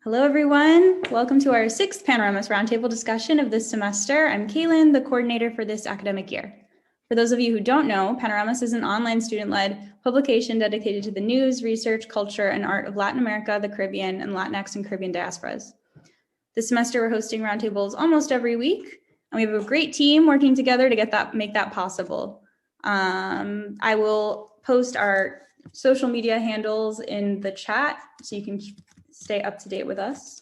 Hello, everyone. Welcome to our sixth Panoramas Roundtable discussion of this semester. I'm Kalee, the coordinator for this academic year. For those of you who don't know, Panoramas is an online student-led publication dedicated to the news, research, culture, and art of Latin America, the Caribbean, and Latinx and Caribbean diasporas. This semester, we're hosting roundtables almost every week, and we have a great team working together to make that possible. I will post our social media handles in the chat so you can stay up to date with us.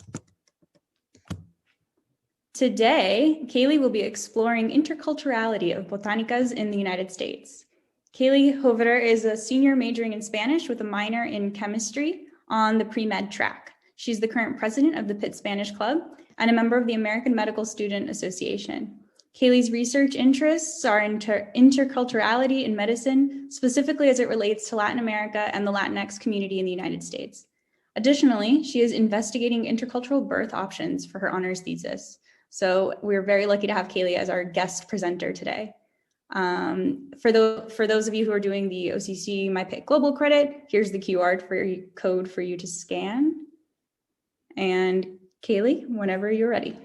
Today, Kalee will be exploring interculturality of Botanicas in the United States. Kalee Hovetter is a senior majoring in Spanish with a minor in chemistry on the pre-med track. She's the current president of the Pitt Spanish Club and a member of the American Medical Student Association. Kalee's research interests are interculturality in medicine, specifically as it relates to Latin America and the Latinx community in the United States. Additionally, she is investigating intercultural birth options for her honors thesis. So we're very lucky to have Kalee as our guest presenter today. For those of you who are doing the OCC MyPick Global credit, here's the QR code for you to scan. And Kalee, whenever you're ready.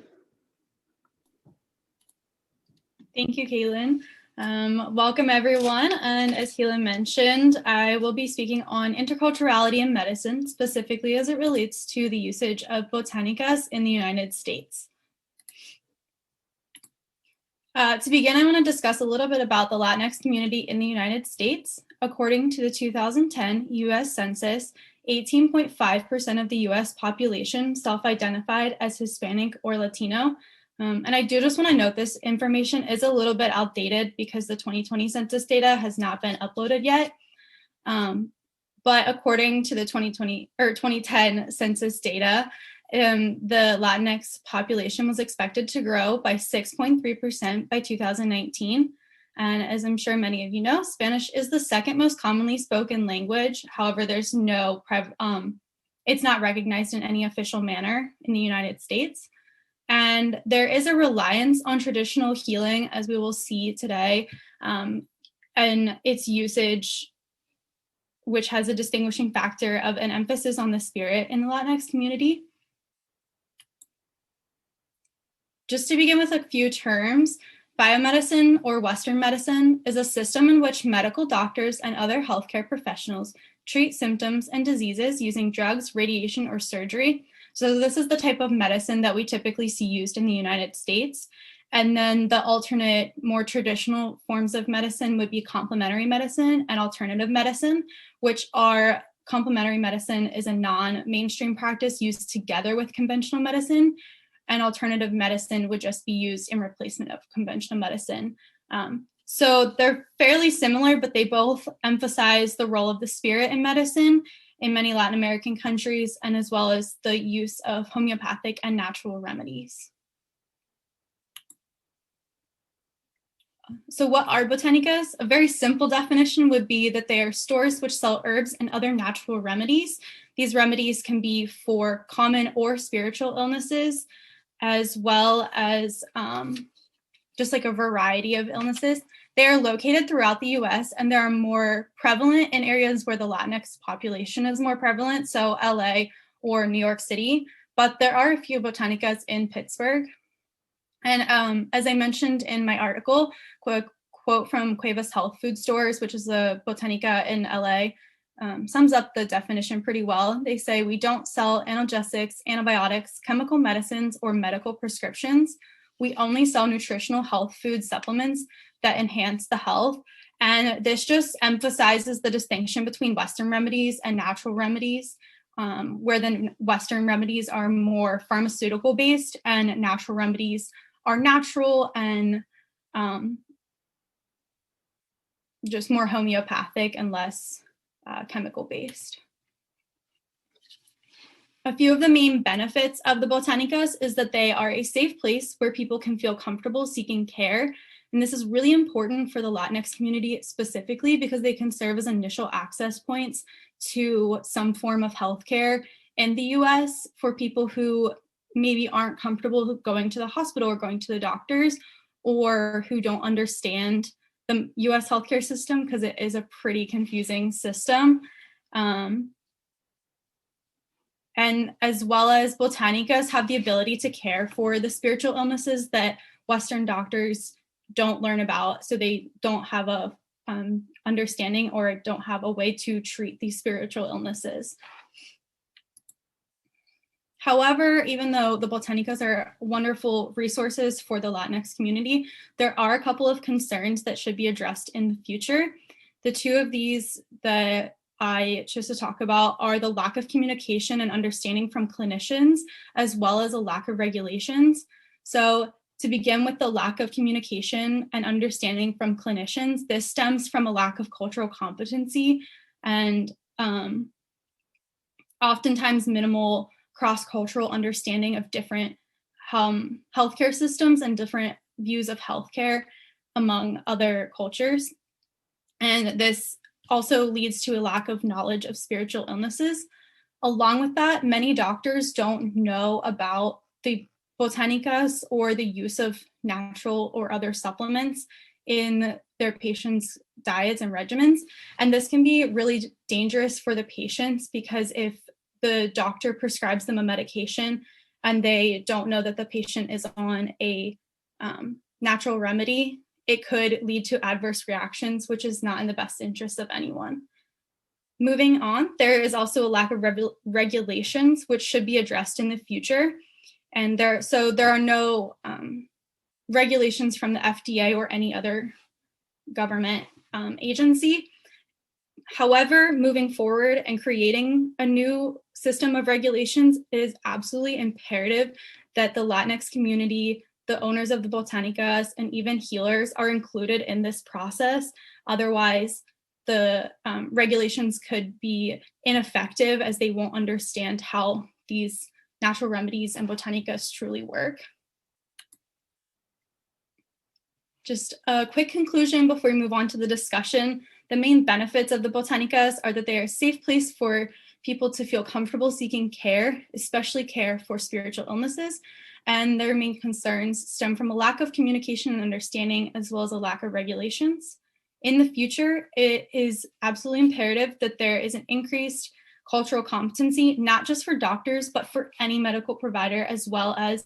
Thank you, Kaylin. Welcome, everyone. And as Kaylin mentioned, I will be speaking on interculturality in medicine, specifically as it relates to the usage of Botanicas in the United States. To begin, I want to discuss a little bit about the Latinx community in the United States. According to the 2010 U.S. Census, 18.5% of the U.S. population self-identified as Hispanic or Latino. And I do just want to note this information is a little bit outdated because the 2020 census data has not been uploaded yet. But according to the 2010 census data, the Latinx population was expected to grow by 6.3% by 2019. And as I'm sure many of you know, Spanish is the second most commonly spoken language. However, there's it's not recognized in any official manner in the United States. And there is a reliance on traditional healing, as we will see today, and its usage, which has a distinguishing factor of an emphasis on the spirit in the Latinx community. Just to begin with a few terms, biomedicine or Western medicine is a system in which medical doctors and other healthcare professionals treat symptoms and diseases using drugs, radiation, or surgery. So this is the type of medicine that we typically see used in the United States. And then the alternate, more traditional forms of medicine would be complementary medicine and alternative medicine, which are complementary medicine is a non-mainstream practice used together with conventional medicine, and alternative medicine would just be used in replacement of conventional medicine. So they're fairly similar, but they both emphasize the role of the spirit in medicine in many Latin American countries, and as well as the use of homeopathic and natural remedies. So what are botanicas? A very simple definition would be that they are stores which sell herbs and other natural remedies. These remedies can be for common or spiritual illnesses, as well as just like a variety of illnesses. They are located throughout the US, and they are more prevalent in areas where the Latinx population is more prevalent, so LA or New York City, but there are a few botanicas in Pittsburgh. And as I mentioned in my article, quote from Cuevas Health Food Stores, which is a botanica in LA, sums up the definition pretty well. They say, "We don't sell analgesics, antibiotics, chemical medicines, or medical prescriptions. We only sell nutritional health food supplements that enhance the health." And this just emphasizes the distinction between Western remedies and natural remedies, where the Western remedies are more pharmaceutical based and natural remedies are natural and just more homeopathic and less chemical based. A few of the main benefits of the botanicas is that they are a safe place where people can feel comfortable seeking care. And this is really important for the Latinx community specifically because they can serve as initial access points to some form of healthcare in the US for people who maybe aren't comfortable going to the hospital or going to the doctors, or who don't understand the US healthcare system because it is a pretty confusing system. And as well as Botanicas have the ability to care for the spiritual illnesses that Western doctors don't learn about. So they don't have a understanding or don't have a way to treat these spiritual illnesses. However, even though the Botanicas are wonderful resources for the Latinx community, there are a couple of concerns that should be addressed in the future. The two of these that I chose to talk about are the lack of communication and understanding from clinicians, as well as a lack of regulations. So to begin with the lack of communication and understanding from clinicians, this stems from a lack of cultural competency and oftentimes minimal cross-cultural understanding of different healthcare systems and different views of healthcare among other cultures. And this also leads to a lack of knowledge of spiritual illnesses. Along with that, many doctors don't know about the Botanicas or the use of natural or other supplements in their patients' diets and regimens. And this can be really dangerous for the patients because if the doctor prescribes them a medication and they don't know that the patient is on a natural remedy, it could lead to adverse reactions, which is not in the best interest of anyone. Moving on, there is also a lack of regulations, which should be addressed in the future. And there are no regulations from the FDA or any other government agency. However, moving forward and creating a new system of regulations, it is absolutely imperative that the Latinx community, the owners of the Botanicas, and even healers are included in this process. Otherwise, the regulations could be ineffective as they won't understand how these natural remedies and Botanicas truly work. Just a quick conclusion before we move on to the discussion. The main benefits of the Botanicas are that they are a safe place for people to feel comfortable seeking care, especially care for spiritual illnesses. And their main concerns stem from a lack of communication and understanding, as well as a lack of regulations. In the future, it is absolutely imperative that there is an increased cultural competency, not just for doctors, but for any medical provider, as well as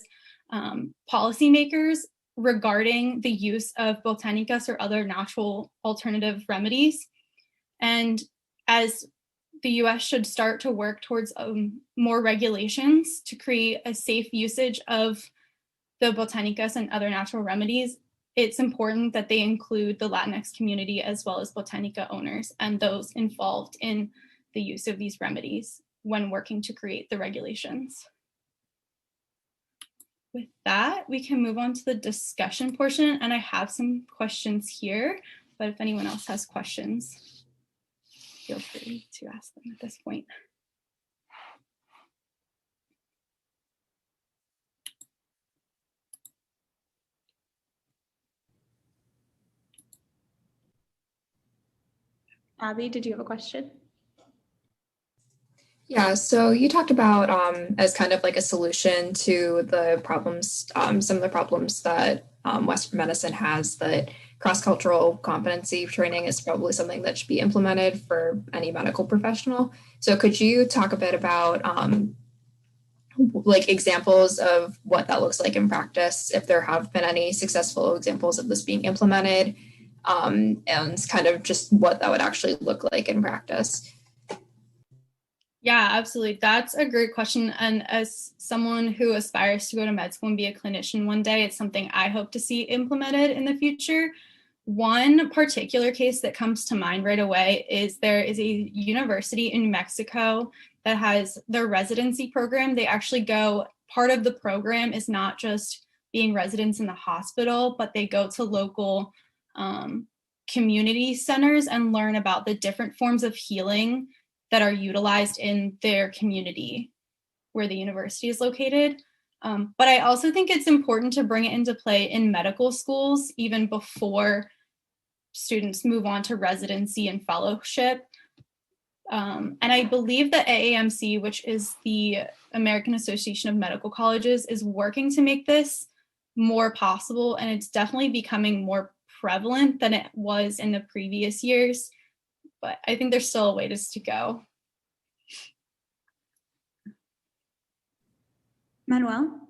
policymakers regarding the use of Botanicas or other natural alternative remedies. And as the US should start to work towards more regulations to create a safe usage of the Botanicas and other natural remedies, it's important that they include the Latinx community as well as Botanica owners and those involved in the use of these remedies when working to create the regulations. With that, we can move on to the discussion portion, and I have some questions here, but if anyone else has questions, feel free to ask them at this point. Abby, did you have a question? Yeah, so you talked about as kind of like a solution to the problems, some of the problems that Western medicine has, that cross-cultural competency training is probably something that should be implemented for any medical professional. So could you talk a bit about like examples of what that looks like in practice, if there have been any successful examples of this being implemented, and kind of just what that would actually look like in practice? Yeah, absolutely. That's a great question. And as someone who aspires to go to med school and be a clinician one day, it's something I hope to see implemented in the future. One particular case that comes to mind right away is there is a university in Mexico that has their residency program. They actually go, part of the program is not just being residents in the hospital, but they go to local community centers and learn about the different forms of healing that are utilized in their community where the university is located. But I also think it's important to bring it into play in medical schools, even before students move on to residency and fellowship. And I believe that AAMC, which is the American Association of Medical Colleges, is working to make this more possible. And it's definitely becoming more prevalent than it was in the previous years. But I think there's still a ways to go. Manuel?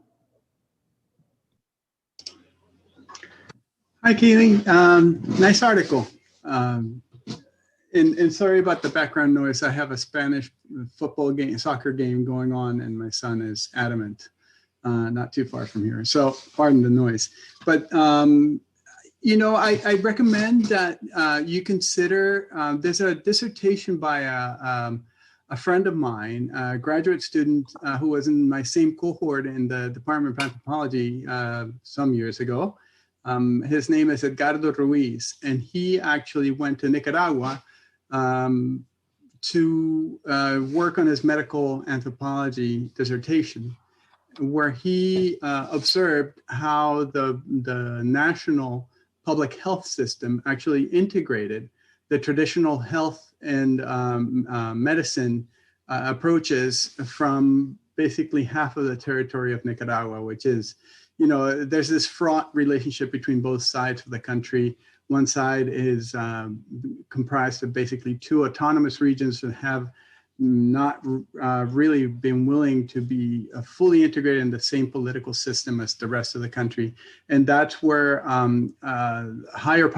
Hi, Kalee. Nice article. And sorry about the background noise. I have a Spanish football game, soccer game going on, and my son is adamant, not too far from here. So pardon the noise. But, I recommend that you consider, there's a dissertation by a friend of mine, a graduate student who was in my same cohort in the Department of Anthropology some years ago. His name is Edgardo Ruiz, and he actually went to Nicaragua to work on his medical anthropology dissertation, where he observed how the national public health system actually integrated the traditional health and medicine approaches from basically half of the territory of Nicaragua, which is, there's this fraught relationship between both sides of the country. One side is comprised of basically two autonomous regions that have not really been willing to be fully integrated in the same political system as the rest of the country. And that's where higher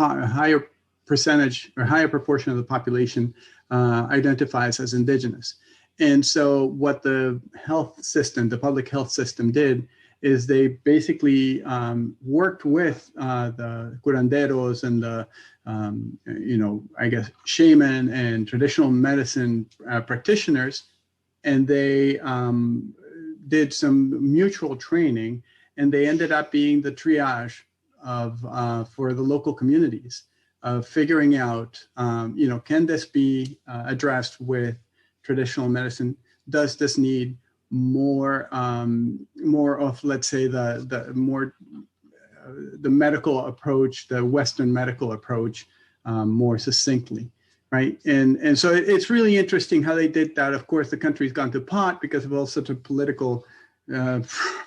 percentage or higher proportion of the population identifies as indigenous. And so what the health system, the public health system did is they basically worked with the curanderos and the, shaman and traditional medicine practitioners, and they did some mutual training, and they ended up being the triage of for the local communities of figuring out, can this be addressed with traditional medicine? Does this need more of, let's say, the medical approach, the Western medical approach, more succinctly, right? And so it's really interesting how they did that. Of course, the country's gone to pot because of all sorts of political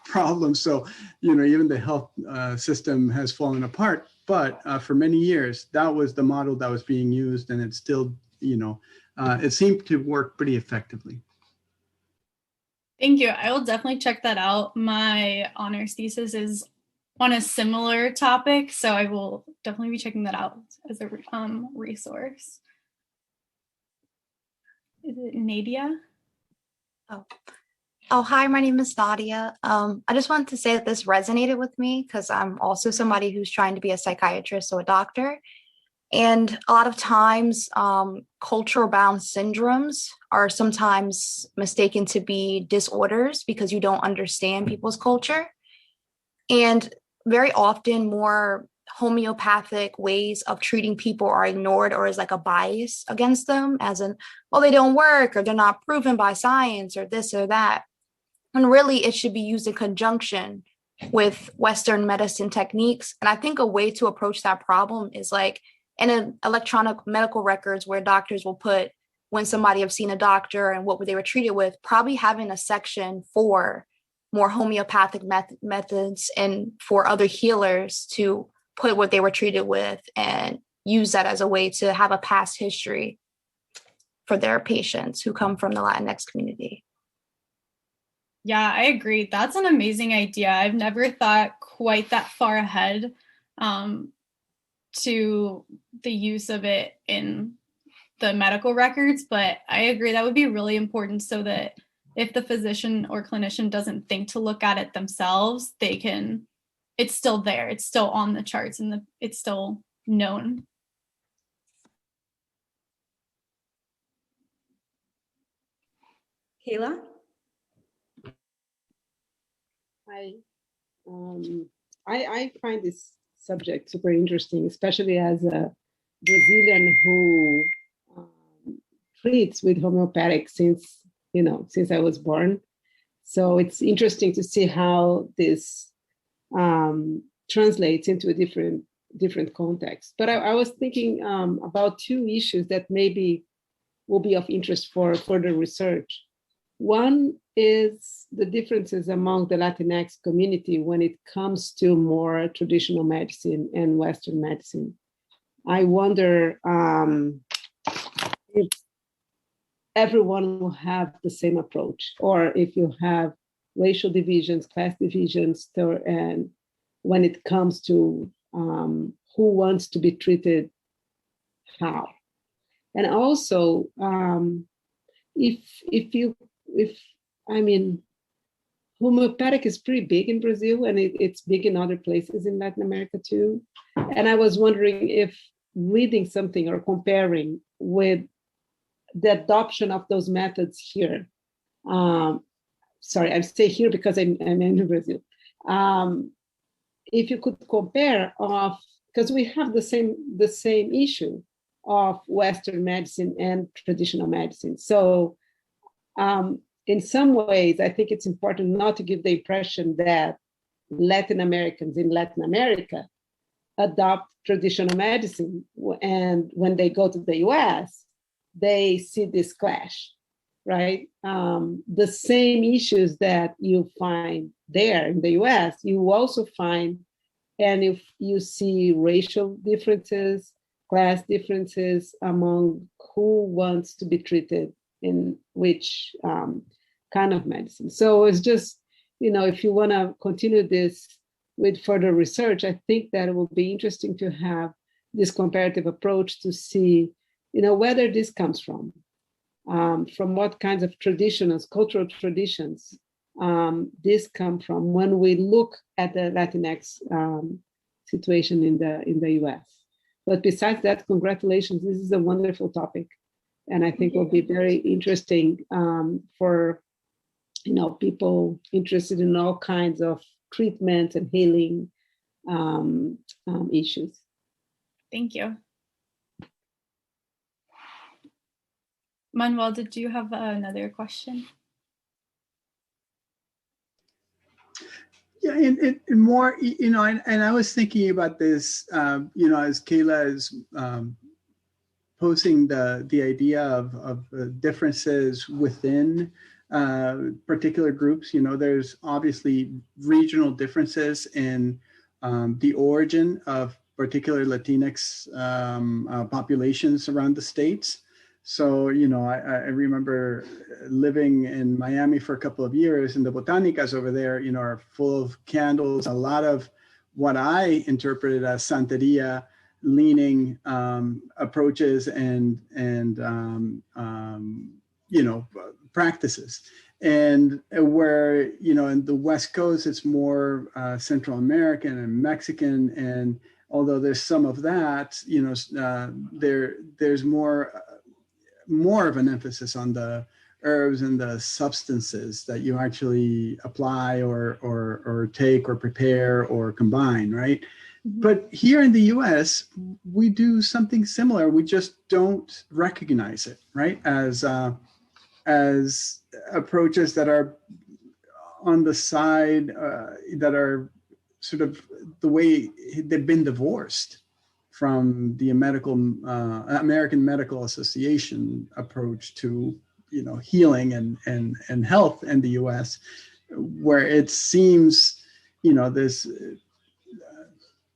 problems. So, even the health system has fallen apart. But for many years, that was the model that was being used, and it's still, it seemed to work pretty effectively. Thank you. I will definitely check that out. My honors thesis is on a similar topic, so I will definitely be checking that out as a resource. Is it Nadia? Oh, hi, my name is Nadia. I just wanted to say that this resonated with me because I'm also somebody who's trying to be a psychiatrist or a doctor. And a lot of times, cultural bound syndromes are sometimes mistaken to be disorders because you don't understand people's culture. And very often more homeopathic ways of treating people are ignored or is like a bias against them, as in, well, they don't work or they're not proven by science or this or that. And really, it should be used in conjunction with Western medicine techniques. And I think a way to approach that problem is like in an electronic medical records where doctors will put when somebody have seen a doctor and what they were treated with, probably having a section for more homeopathic methods and for other healers to put what they were treated with and use that as a way to have a past history for their patients who come from the Latinx community. Yeah, I agree. That's an amazing idea. I've never thought quite that far ahead to the use of it in the medical records, but I agree that would be really important so that if the physician or clinician doesn't think to look at it themselves, it's still there. It's still on the charts and it's still known. Kayla? I find this subject super interesting, especially as a Brazilian who treats with homeopathic since I was born. So it's interesting to see how this translates into a different context. But I was thinking about two issues that maybe will be of interest for further research. One is the differences among the Latinx community when it comes to more traditional medicine and Western medicine. I wonder if everyone will have the same approach, or if you have racial divisions, class divisions, and when it comes to who wants to be treated how. And also, homeopathic is pretty big in Brazil, and it's big in other places in Latin America too. And I was wondering if reading something or comparing with the adoption of those methods here. Sorry, I say here because I'm in Brazil. If you could compare because we have the same issue of Western medicine and traditional medicine. So in some ways, I think it's important not to give the impression that Latin Americans in Latin America adopt traditional medicine, and when they go to the US, they see this clash, right? The same issues that you find there in the US, you also find, and if you see racial differences, class differences among who wants to be treated in which kind of medicine. So it's just, if you want to continue this with further research, I think that it will be interesting to have this comparative approach to see, whether this comes from what kinds of traditions, cultural traditions, this come from when we look at the Latinx situation in the US. But besides that, congratulations, this is a wonderful topic. And I think will be very interesting for people interested in all kinds of treatment and healing issues. Thank you. Manuel, did you have another question? Yeah, and more, and I was thinking about this, as Kayla is posing the idea of differences within particular groups. There's obviously regional differences in the origin of particular Latinx populations around the states. So, I remember living in Miami for a couple of years, and the Botanicas over there, are full of candles, a lot of what I interpreted as Santeria leaning approaches and practices. And where, in the West Coast, it's more Central American and Mexican. And although there's some of that, there's more of an emphasis on the herbs and the substances that you actually apply or take or prepare or combine, right? Mm-hmm. But here in the US, we do something similar. We just don't recognize it, right? As approaches that are on the side, that are sort of the way they've been divorced from the American Medical Association approach to healing and health in the U.S., where it seems this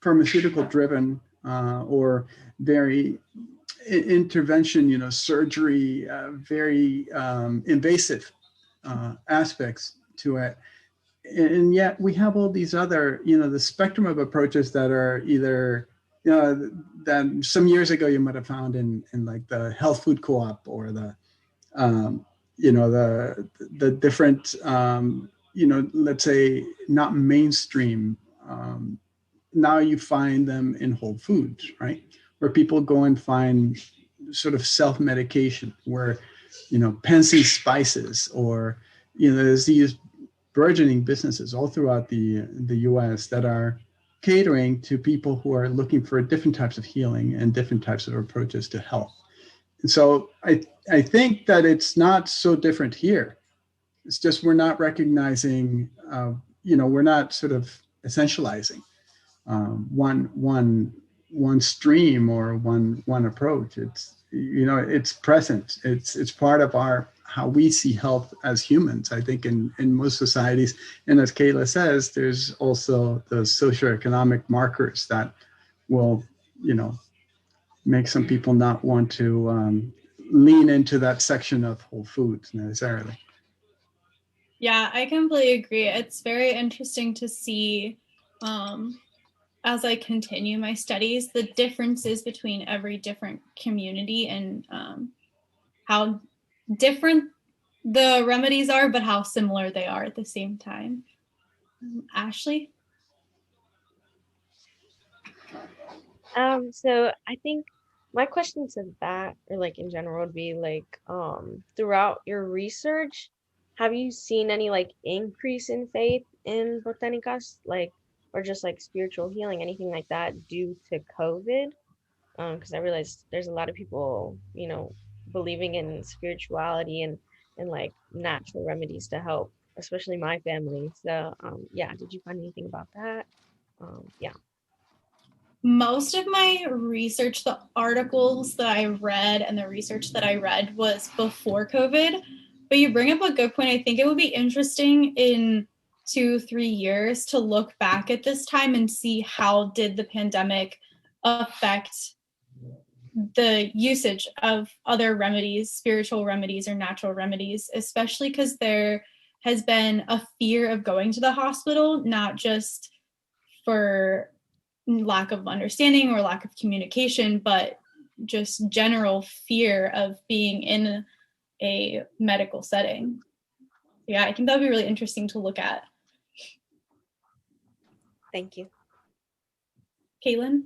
pharmaceutical-driven or very intervention, surgery, very invasive aspects to it. And yet we have all these other, the spectrum of approaches that are either, that some years ago you might have found in like the health food co-op or the different, let's say not mainstream. Now you find them in Whole Foods, right? Where people go and find sort of self-medication, where, Pensy spices, or, there's these burgeoning businesses all throughout the US that are catering to people who are looking for different types of healing and different types of approaches to health. And so I think that it's not so different here. It's just we're not recognizing, we're not sort of essentializing one stream or one approach. It's it's present. It's part of how we see health as humans, I think, in most societies. And as Kayla says, there's also the socioeconomic markers that will, make some people not want to lean into that section of Whole Foods necessarily. Yeah, I completely agree. It's very interesting to see, as I continue my studies, the differences between every different community and how different the remedies are, but how similar they are at the same time. Ashley? So I think my question to that, or like in general, would be like, throughout your research, have you seen any like increase in faith in Botanicas, like, or just like spiritual healing, anything like that due to COVID? Because I realized there's a lot of people, believing in spirituality and like natural remedies to help, especially my family. So, yeah, did you find anything about that? Yeah. Most of my research, the articles that I read and the research that I read was before COVID. But you bring up a good point. I think it would be interesting in 2-3 years to look back at this time and see how did the pandemic affect the usage of other remedies, spiritual remedies or natural remedies, especially because there has been a fear of going to the hospital, not just for lack of understanding or lack of communication, but just general fear of being in a medical setting. Yeah, I think that would be really interesting to look at. Thank you. Caitlin?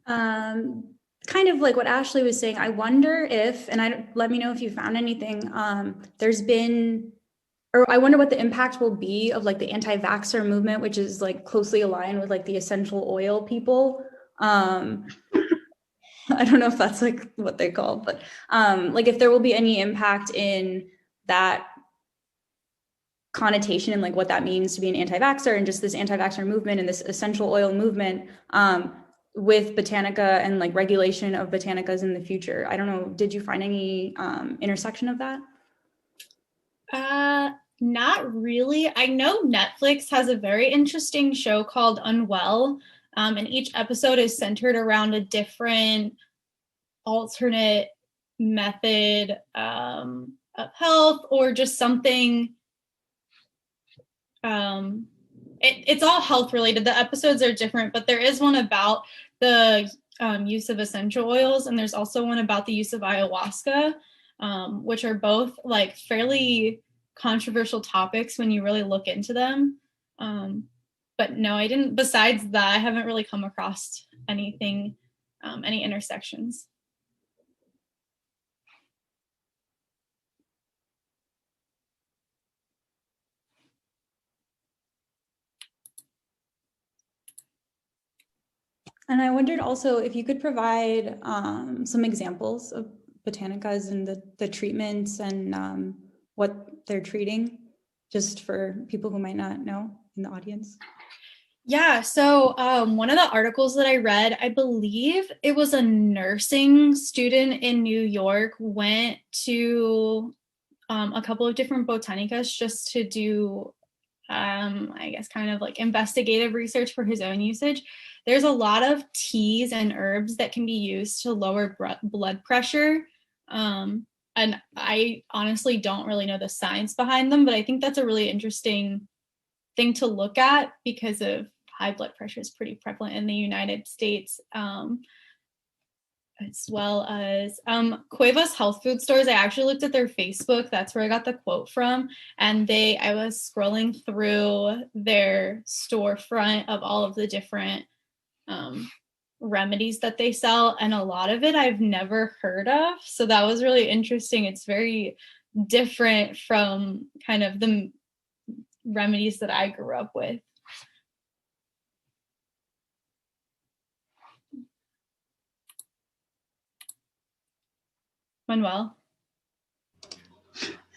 Kind of like what Ashley was saying, I wonder if, and let me know if you found anything, there's been, or I wonder what the impact will be of like the anti-vaxxer movement, which is like closely aligned with like the essential oil people. I don't know if that's like what they call, but like if there will be any impact in that connotation and like what that means to be an anti-vaxxer and just this anti-vaxxer movement and this essential oil movement with Botanica and like regulation of Botanicas in the future. I don't know, did you find any intersection of that? Not really. I know Netflix has a very interesting show called Unwell, and each episode is centered around a different alternate method of health or just something. It's all health related. The episodes are different, but there is one about the use of essential oils, and there's also one about the use of ayahuasca, which are both like fairly controversial topics when you really look into them. But no, I didn't. Besides that, I haven't really come across anything, any intersections. And I wondered also if you could provide some examples of Botanicas and the treatments and what they're treating, just for people who might not know in the audience. Yeah, so one of the articles that I read, I believe it was a nursing student in New York, went to a couple of different botanicas just to do, I guess, kind of like investigative research for his own usage. There's a lot of teas and herbs that can be used to lower blood pressure. And I honestly don't really know the science behind them, but I think that's a really interesting thing to look at because of high blood pressure is pretty prevalent in the United States, as well as Cuevas health food stores. I actually looked at their Facebook. That's where I got the quote from. And I was scrolling through their storefront of all of the different remedies that they sell. And a lot of it I've never heard of. So that was really interesting. It's very different from kind of the remedies that I grew up with. Manuel?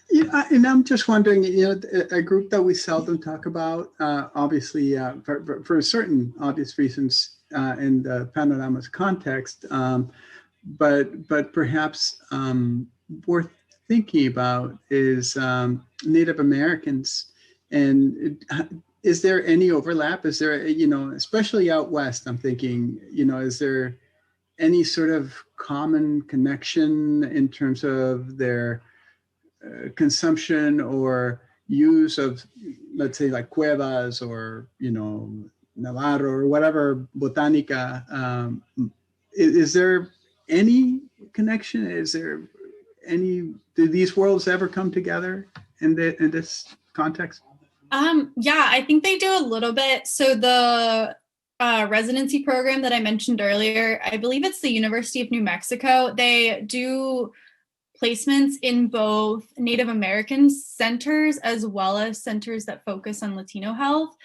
Yeah, and I'm just wondering, a group that we seldom talk about, obviously, for certain obvious reasons in the Panoramas context, but perhaps worth thinking about is Native Americans. And is there any overlap? Is there, especially out west, I'm thinking, is there any sort of common connection in terms of their consumption or use of, let's say, like cuevas or, Navarro or whatever, Botanica. Is there any connection? Is there any, do these worlds ever come together in this context? Yeah, I think they do a little bit. So the residency program that I mentioned earlier, I believe it's the University of New Mexico. They do placements in both Native American centers as well as centers that focus on Latino health.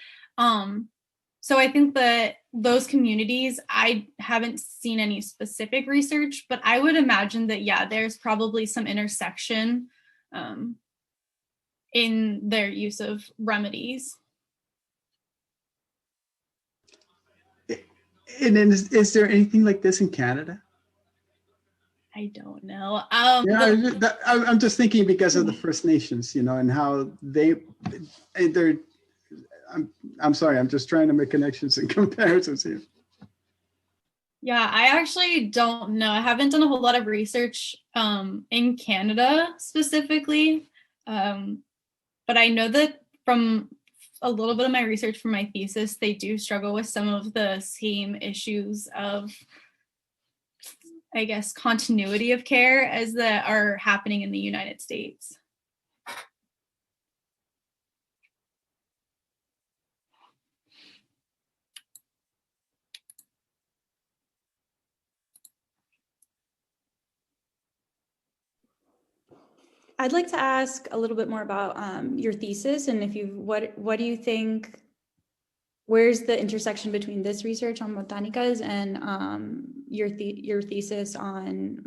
So I think that those communities, I haven't seen any specific research, but I would imagine that, yeah, there's probably some intersection in their use of remedies. And then is there anything like this in Canada? I don't know. I'm just thinking because of the First Nations, and how they're. I'm sorry. I'm just trying to make connections and comparisons here. Yeah, I actually don't know. I haven't done a whole lot of research in Canada specifically, but I know that from a little bit of my research for my thesis, they do struggle with some of the same issues of, I guess, continuity of care as that are happening in the United States. I'd like to ask a little bit more about your thesis, and what do you think, where's the intersection between this research on Botanicas and your thesis on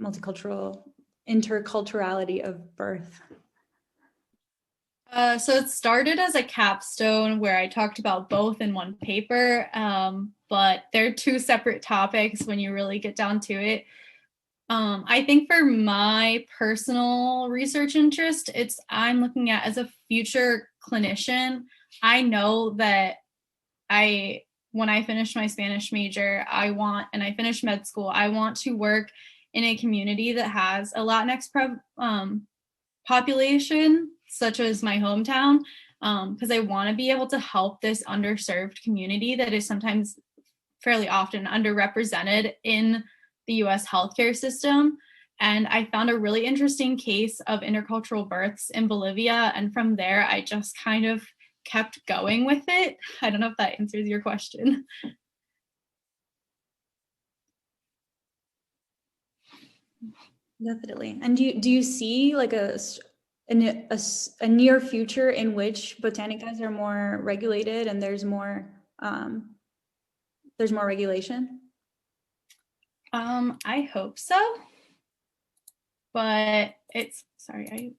interculturality of birth? So it started as a capstone where I talked about both in one paper, but they're two separate topics when you really get down to it. I think for my personal research interest, I'm looking at as a future clinician. I know that when I finish my Spanish major, and I finish med school, I want to work in a community that has a Latinx population, such as my hometown, because I want to be able to help this underserved community that is sometimes fairly often underrepresented in the US healthcare system. And I found a really interesting case of intercultural births in Bolivia. And from there, I just kind of kept going with it. I don't know if that answers your question. Definitely. And do you see like a near future in which Botanicas are more regulated and there's more regulation? I hope so, but sorry, I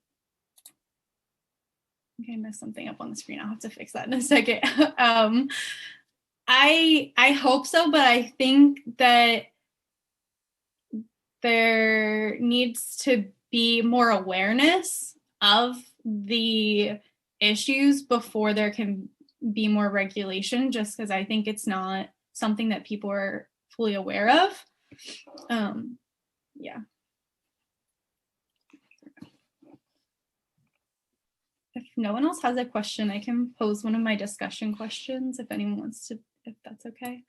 think I messed something up on the screen. I'll have to fix that in a second. I hope so, but I think that there needs to be more awareness of the issues before there can be more regulation, just because I think it's not something that people are fully aware of. Yeah. If no one else has a question, I can pose one of my discussion questions if anyone wants to, if that's okay.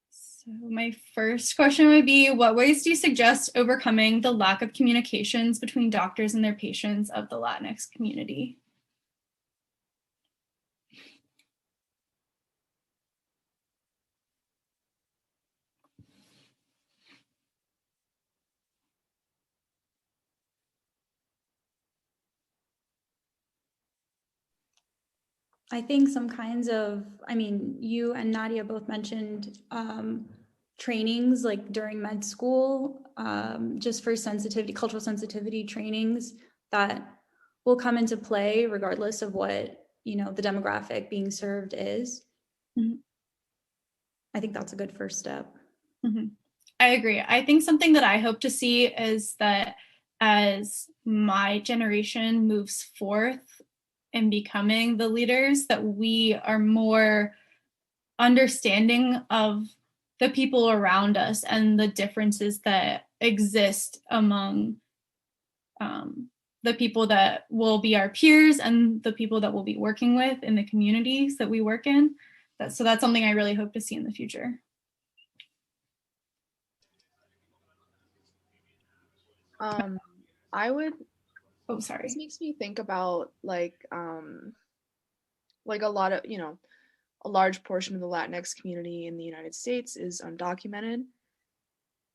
So my first question would be, what ways do you suggest overcoming the lack of communications between doctors and their patients of the Latinx community? I think some kinds of, you and Nadia both mentioned trainings like during med school, just for cultural sensitivity trainings that will come into play regardless of what, the demographic being served is. Mm-hmm. I think that's a good first step. Mm-hmm. I agree. I think something that I hope to see is that as my generation moves forth in becoming the leaders, that we are more understanding of the people around us and the differences that exist among the people that will be our peers and the people that we'll be working with in the communities that we work in. So that's something I really hope to see in the future. I would. Oh, sorry. This makes me think about like a lot of, a large portion of the Latinx community in the United States is undocumented.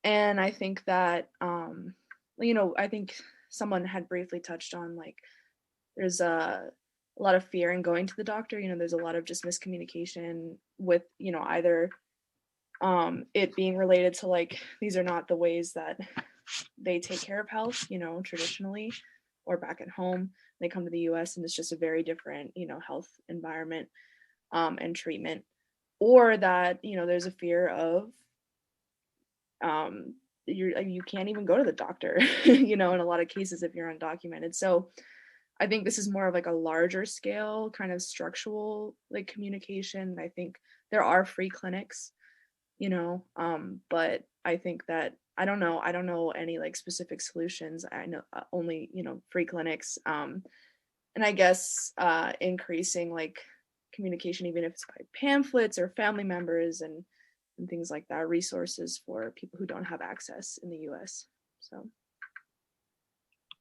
And I think that, I think someone had briefly touched on like there's a lot of fear in going to the doctor. There's a lot of just miscommunication with, either it being related to like these are not the ways that they take care of health, traditionally, or back at home. They come to the US and it's just a very different, health environment and treatment, or that, there's a fear of you can't even go to the doctor, in a lot of cases if you're undocumented. So I think this is more of like a larger scale kind of structural like communication. I think there are free clinics, but I think that I don't know any like specific solutions. I know only, free clinics. And I guess increasing like communication, even if it's by pamphlets or family members and things like that, resources for people who don't have access in the US. So.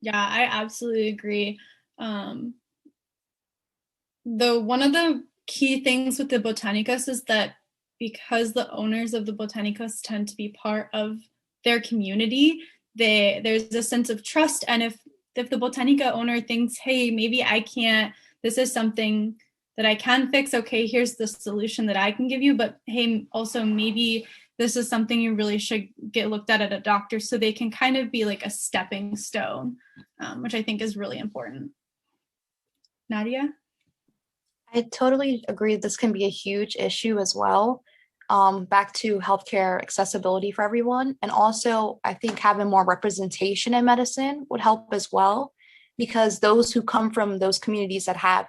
Yeah, I absolutely agree. One of the key things with the Botanicas is that because the owners of the Botanicas tend to be part of their community, there's a sense of trust. And if the Botanica owner thinks, hey, maybe I can't, this is something that I can fix, okay, here's the solution that I can give you, but hey, also maybe this is something you really should get looked at a doctor, so they can kind of be like a stepping stone, which I think is really important. Nadia? I totally agree. This can be a huge issue as well. Back to healthcare accessibility for everyone. And also, I think having more representation in medicine would help as well, because those who come from those communities that have,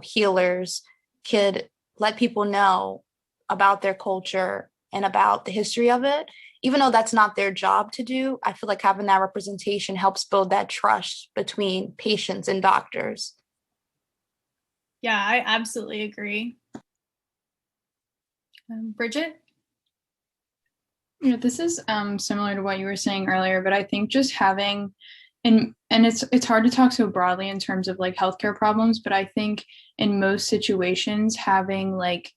healers could let people know about their culture and about the history of it. Even though that's not their job to do, I feel like having that representation helps build that trust between patients and doctors. Yeah, I absolutely agree. Bridget? This is similar to what you were saying earlier, but I think just having, and it's hard to talk so broadly in terms of like healthcare problems, but I think in most situations, having like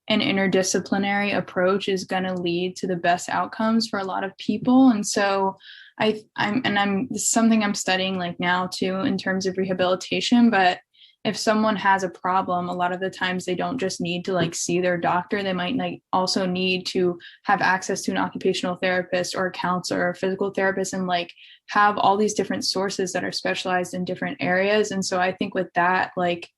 an interdisciplinary approach is going to lead to the best outcomes for a lot of people. And so this is something I'm studying like now too, in terms of rehabilitation, but if someone has a problem, a lot of the times they don't just need to like see their doctor. They might like also need to have access to an occupational therapist or a counselor or a physical therapist, and like have all these different sources that are specialized in different areas. And so I think with that, like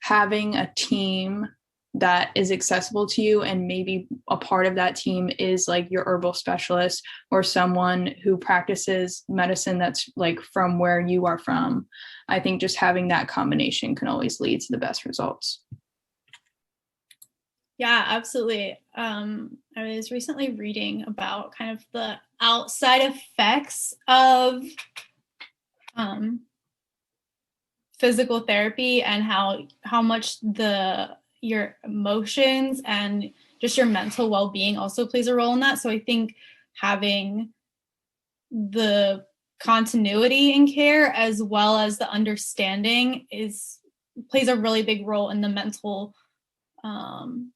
having a team that is accessible to you, and maybe a part of that team is like your herbal specialist or someone who practices medicine that's like from where you are from. I think just having that combination can always lead to the best results. Yeah, absolutely. I was recently reading about kind of the outside effects of physical therapy and how much your emotions and just your mental well-being also plays a role in that. So I think having the continuity in care as well as the understanding plays a really big role in the mental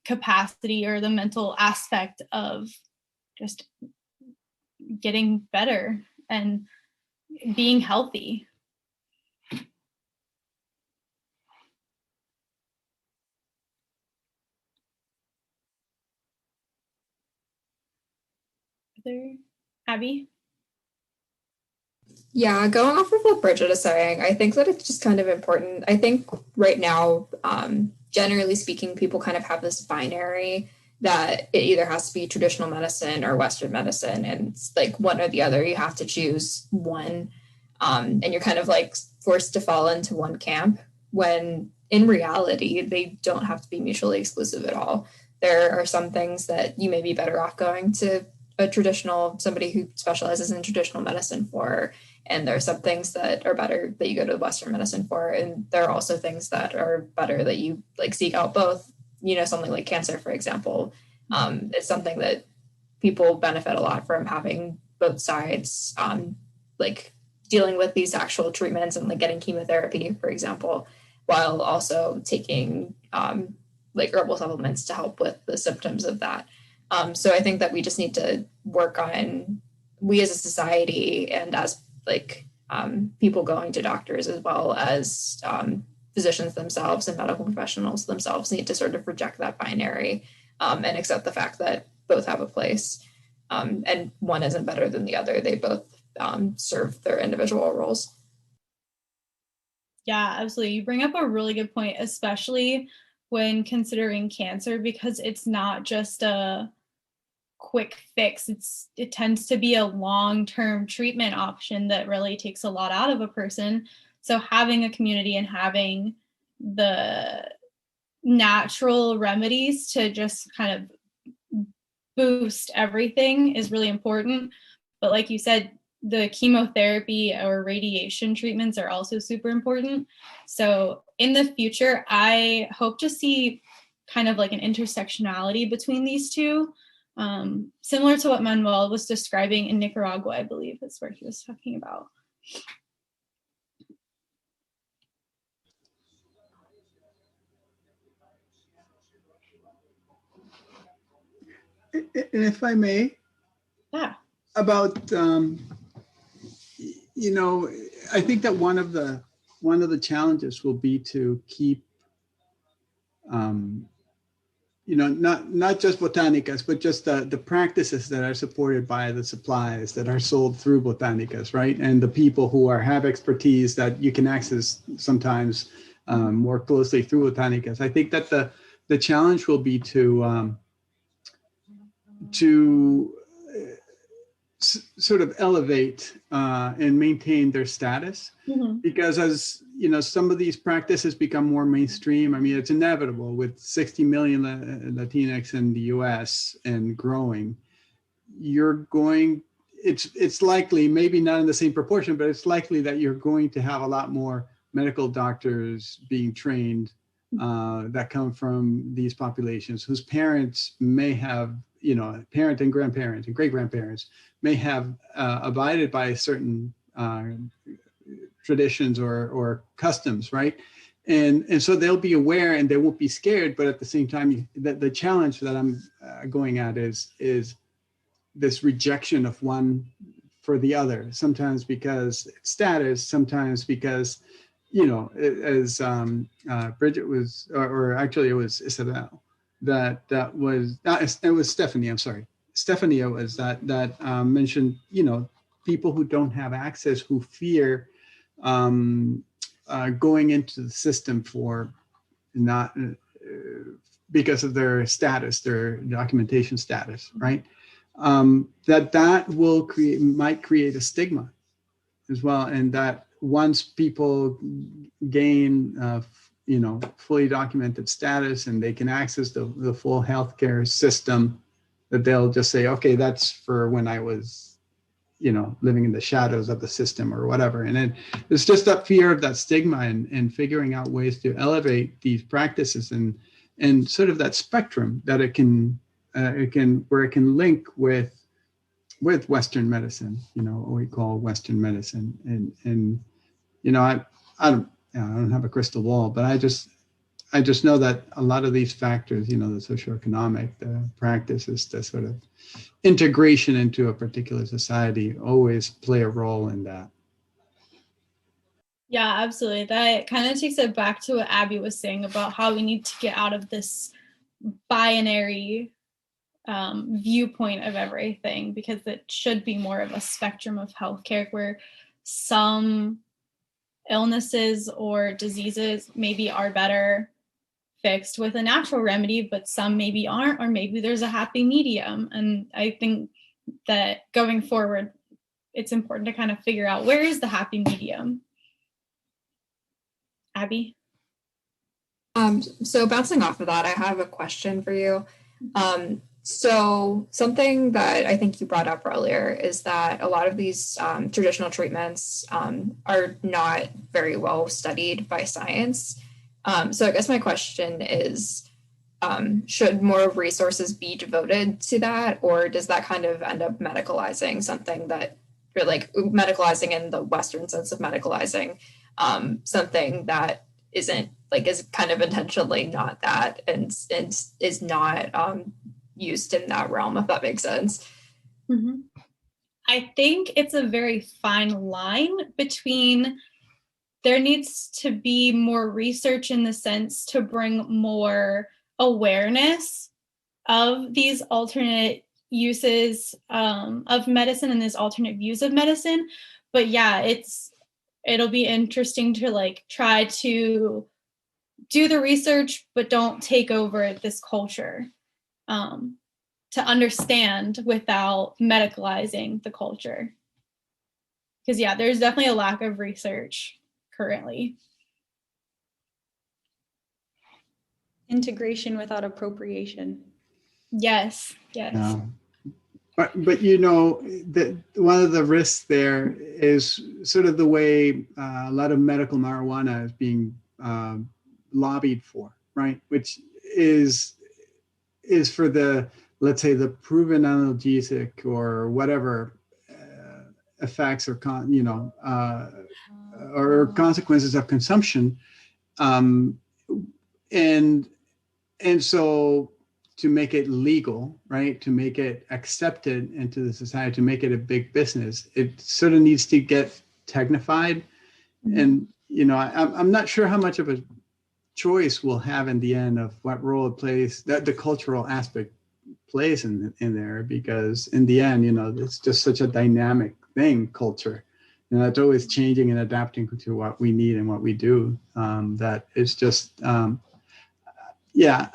capacity or the mental aspect of just getting better and being healthy. Abby? Yeah, going off of what Bridget is saying, I think that it's just kind of important. I think right now, generally speaking, people kind of have this binary that it either has to be traditional medicine or Western medicine, and it's like one or the other. You have to choose one, and you're kind of like forced to fall into one camp, when in reality, they don't have to be mutually exclusive at all. There are some things that you may be better off going to somebody who specializes in traditional medicine for, And there are some things that are better that you go to Western medicine for. And there are also things that are better that you like seek out both. You know, something like cancer, for example, is something that people benefit a lot from having both sides, like dealing with these actual treatments and like getting chemotherapy, for example, while also taking like herbal supplements to help with the symptoms of that. So I think that we just need to work on, we as a society and as like people going to doctors, as well as physicians themselves and medical professionals themselves, need to sort of reject that binary and accept the fact that both have a place and one isn't better than the other. They both serve their individual roles. Yeah, absolutely. You bring up a really good point, especially when considering cancer, because it's not just a quick fix. It tends to be a long-term treatment option that really takes a lot out of a person. So having a community and having the natural remedies to just kind of boost everything is really important. But like you said, the chemotherapy or radiation treatments are also super important. So in the future, I hope to see kind of like an intersectionality between these two, similar to what Manuel was describing in Nicaragua, I believe that's where he was talking about. And if I may, Yeah. about you know, I think that one of the challenges will be to keep you know, not just Botanicas, but just the practices that are supported by the supplies that are sold through Botanicas, right? And the people who have expertise that you can access sometimes more closely through Botanicas. I think that the challenge will be to sort of elevate and maintain their status, because as you know, some of these practices become more mainstream. I mean, it's inevitable with 60 million Latinx in the U.S. and growing. It's likely, maybe not in the same proportion, but it's likely that you're going to have a lot more medical doctors being trained that come from these populations, whose parents may have, you know, parent and grandparents and great grandparents may have abided by certain traditions or customs, right? And so they'll be aware and they won't be scared. But at the same time, the challenge that I'm going at is this rejection of one for the other. Sometimes because it's status, sometimes because, you know, as Bridget was, or actually it was Isabel, that was, it was Stephanie, I'm sorry. Stephanie was that mentioned, you know, people who don't have access, who fear going into the system for not, because of their status, their documentation status, right? That will might create a stigma as well. And that once people gain, you know, fully documented status and they can access the full healthcare system, that they'll just say, okay, that's for when I was, you know, living in the shadows of the system or whatever. And then it's just that fear of that stigma and figuring out ways to elevate these practices and sort of that spectrum that it can where it can link with Western medicine, you know, what we call Western medicine. And you know, I don't have a crystal ball, but I just know that a lot of these factors, you know, the socioeconomic, the practices, the sort of integration into a particular society always play a role in that. Yeah, absolutely. That kind of takes it back to what Abby was saying about how we need to get out of this binary viewpoint of everything, because it should be more of a spectrum of healthcare where some illnesses or diseases maybe are better fixed with a natural remedy, but some maybe aren't, or maybe there's a happy medium. And I think that going forward, it's important to kind of figure out where is the happy medium. Abby? So bouncing off of that, I have a question for you. So something that I think you brought up earlier is that a lot of these traditional treatments are not very well studied by science. So I guess my question is, should more resources be devoted to that, or does that kind of end up medicalizing something that, or like medicalizing in the Western sense of medicalizing something that isn't like is kind of intentionally not that and is not used in that realm, if that makes sense. Mm-hmm. I think it's a very fine line between there needs to be more research in the sense to bring more awareness of these alternate uses of medicine and these alternate views of medicine. But yeah, it'll be interesting to like try to do the research, but don't take over this culture. To understand without medicalizing the culture. Because yeah, there's definitely a lack of research currently. Integration without appropriation. Yes. Yeah. But you know, that one of the risks there is sort of the way a lot of medical marijuana is being lobbied for, right? Which is for the, let's say, the proven analgesic or whatever effects or or consequences of consumption, and so to make it legal, right, to make it accepted into the society, to make it a big business, it sort of needs to get technified. Mm-hmm. And you know, I'm not sure how much of a choice we'll have in the end of what role it plays, that the cultural aspect plays in there, because in the end, you know, it's just such a dynamic thing, culture, and it's always changing and adapting to what we need and what we do. That it's just, yeah.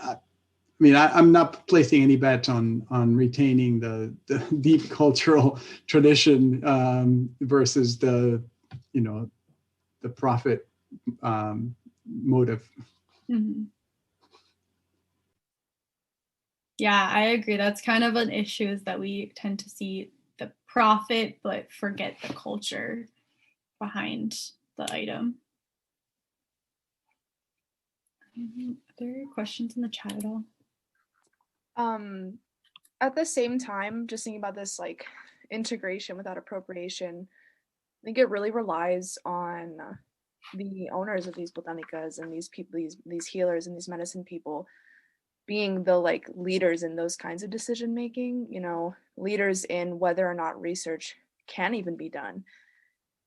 I mean, I'm not placing any bets on retaining the deep cultural tradition versus the, you know, the profit motive. Mm-hmm. Yeah, I agree. That's kind of an issue, is that we tend to see the profit, but forget the culture behind the item. Are there questions in the chat at all? At the same time, just thinking about this like integration without appropriation, I think it really relies on the owners of these botanicas and these people, these healers and these medicine people being the like leaders in those kinds of decision making, you know, leaders in whether or not research can even be done.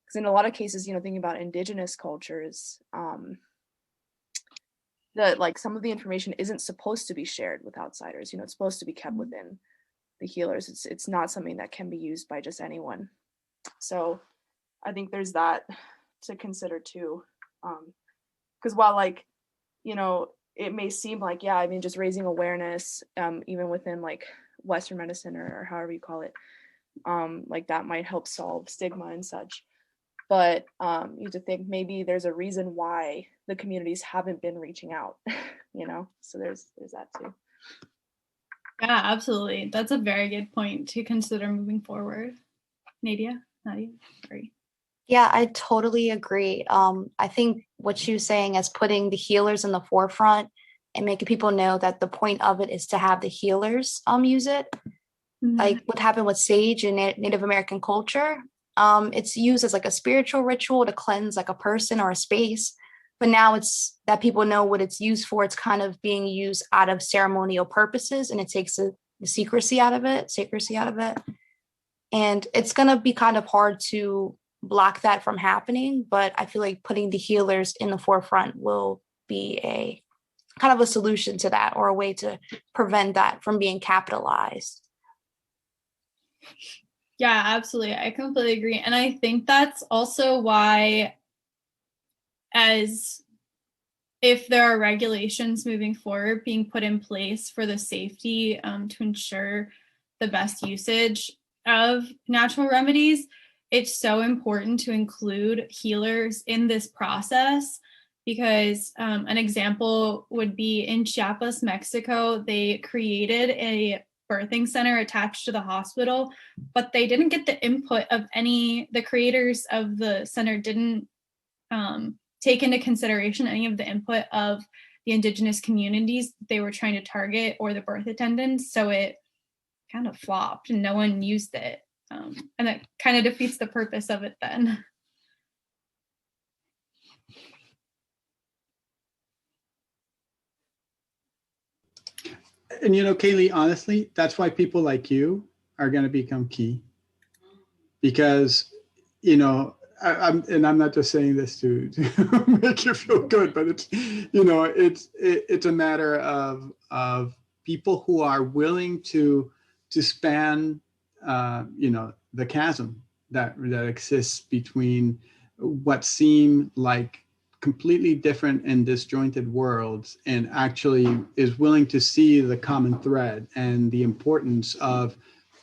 Because in a lot of cases, you know, thinking about indigenous cultures, that like some of the information isn't supposed to be shared with outsiders. You know, it's supposed to be kept within the healers. It's not something that can be used by just anyone. So I think there's that to consider too. Because while like, you know, it may seem like, yeah, I mean, just raising awareness, even within like Western medicine or however you call it, like that might help solve stigma and such. But you have to think maybe there's a reason why the communities haven't been reaching out, you know? So there's that too. Yeah, absolutely. That's a very good point to consider moving forward. Nadia, sorry. Yeah, I totally agree. I think what she was saying is putting the healers in the forefront and making people know that the point of it is to have the healers use it. Mm-hmm. Like what happened with sage in Native American culture. It's used as like a spiritual ritual to cleanse like a person or a space. But now it's that people know what it's used for. It's kind of being used out of ceremonial purposes, and it takes the secrecy out of it. And it's going to be kind of hard to block that from happening. But I feel like putting the healers in the forefront will be a kind of a solution to that, or a way to prevent that from being capitalized. Yeah, absolutely. I completely agree. And I think that's also why, as if there are regulations moving forward being put in place for the safety to ensure the best usage of natural remedies, it's so important to include healers in this process, because an example would be in Chiapas, Mexico, they created a birthing center attached to the hospital, but they didn't get the input of the creators of the center didn't take into consideration any of the input of the indigenous communities they were trying to target or the birth attendants. So it kind of flopped and no one used it. And that kind of defeats the purpose of it then. And Kalee, honestly, that's why people like you are going to become key. Because, I'm not just saying this to make you feel good, but it's a matter of people who are willing to span, the chasm that exists between what seem like completely different and disjointed worlds, and actually is willing to see the common thread and the importance of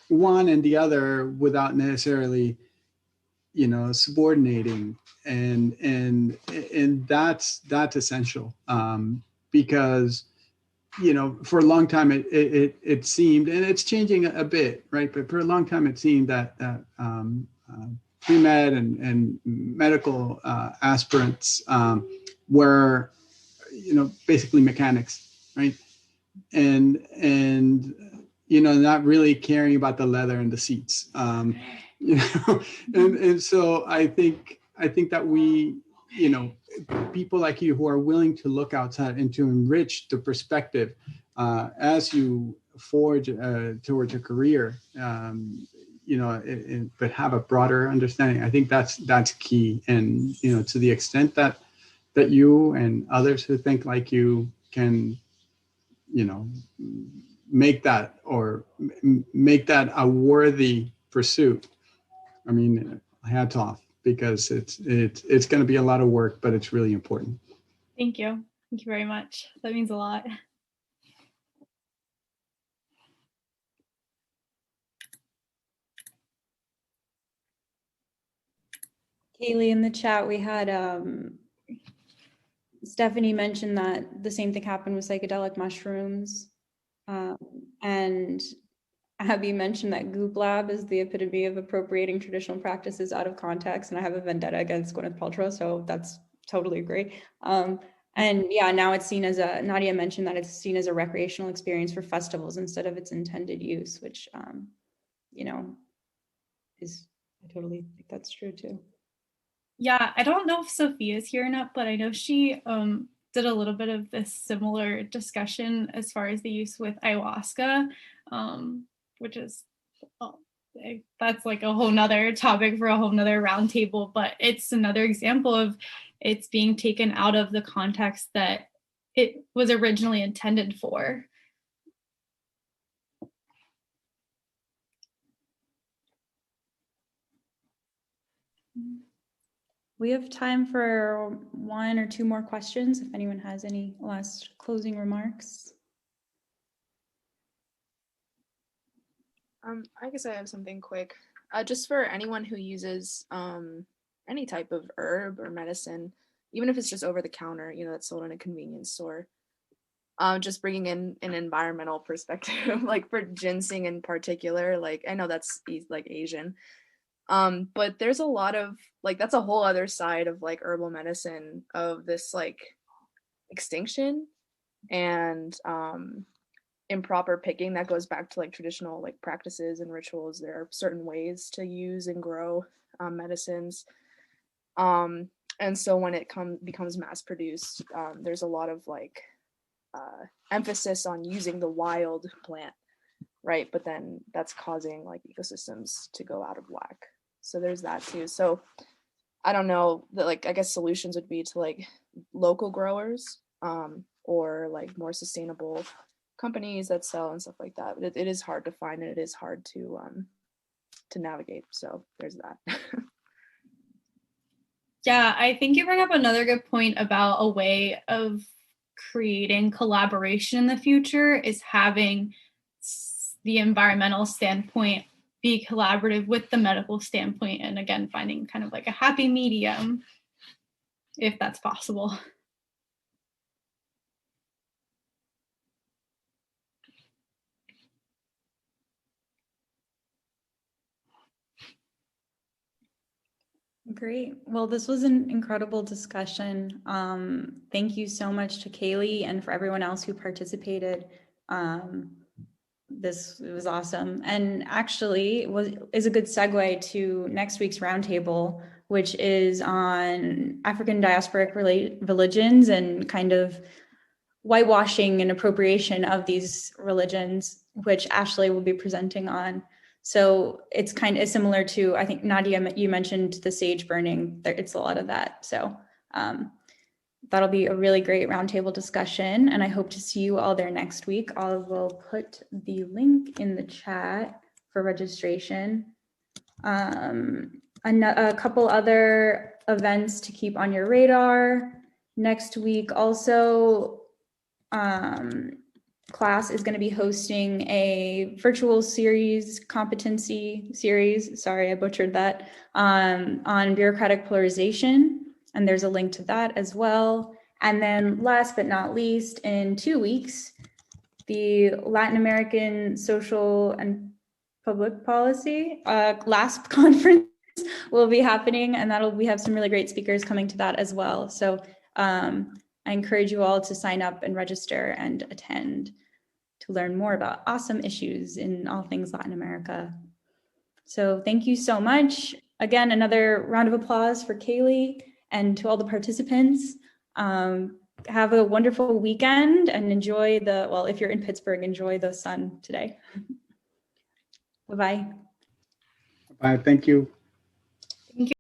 one and the other without necessarily subordinating, and that's essential, because for a long time it seemed, and it's changing a bit, right? But for a long time it seemed that pre-med and medical aspirants were basically mechanics, right? And not really caring about the leather and the seats, and so I think that we, people like you who are willing to look outside and to enrich the perspective as you forge towards a career, but have a broader understanding. I think that's key. And to the extent that you and others who think like you can, make that a worthy pursuit. I mean, hats off, because it's going to be a lot of work, but it's really important. Thank you. Thank you very much. That means a lot. Kalee, in the chat, we had Stephanie mentioned that the same thing happened with psychedelic mushrooms. And Abby mentioned that Goop Lab is the epitome of appropriating traditional practices out of context. And I have a vendetta against Gwyneth Paltrow, so that's totally great. And yeah, now it's seen as Nadia mentioned that it's seen as a recreational experience for festivals instead of its intended use, which, I totally think that's true too. Yeah, I don't know if Sophia's here or not, but I know she did a little bit of this similar discussion as far as the use with ayahuasca, which is, that's like a whole nother topic for a whole nother roundtable, but it's another example of it's being taken out of the context that it was originally intended for. We have time for one or two more questions if anyone has any last closing remarks. I guess I have something quick. Just for anyone who uses any type of herb or medicine, even if it's just over the counter, that's sold in a convenience store. Just bringing in an environmental perspective, like for ginseng in particular, like I know that's like Asian. But there's a lot of that's a whole other side of like herbal medicine, of this like extinction and improper picking that goes back to like traditional like practices and rituals. There are certain ways to use and grow medicines. And so when it becomes mass produced, there's a lot of like emphasis on using the wild plant, right? But then that's causing like ecosystems to go out of whack. So there's that too. So I don't know, I guess solutions would be to like local growers, or like more sustainable companies that sell and stuff like that. But it is hard to find, and it is hard to navigate. So there's that. Yeah, I think you bring up another good point about a way of creating collaboration in the future is having the environmental standpoint be collaborative with the medical standpoint, and again, finding kind of like a happy medium, if that's possible. Great. Well, this was an incredible discussion. Thank you so much to Kalee and for everyone else who participated. This was awesome, and actually is a good segue to next week's roundtable, which is on African diasporic religions and kind of whitewashing and appropriation of these religions, which Ashley will be presenting on. So it's kind of similar to, I think, Nadia, you mentioned the sage burning. It's a lot of that. So that'll be a really great roundtable discussion, and I hope to see you all there next week. I will put the link in the chat for registration. A couple other events to keep on your radar. Next week also, class is going to be hosting a virtual series, competency series, sorry I butchered that, on bureaucratic polarization. And there's a link to that as well. And then last but not least, in 2 weeks, the Latin American Social and Public Policy LASP conference will be happening, and we have some really great speakers coming to that as well. So I encourage you all to sign up and register and attend to learn more about awesome issues in all things Latin America. So thank you so much. Again, another round of applause for Kalee and to all the participants. Have a wonderful weekend and enjoy well, if you're in Pittsburgh, enjoy the sun today. Bye-bye. Bye, thank you.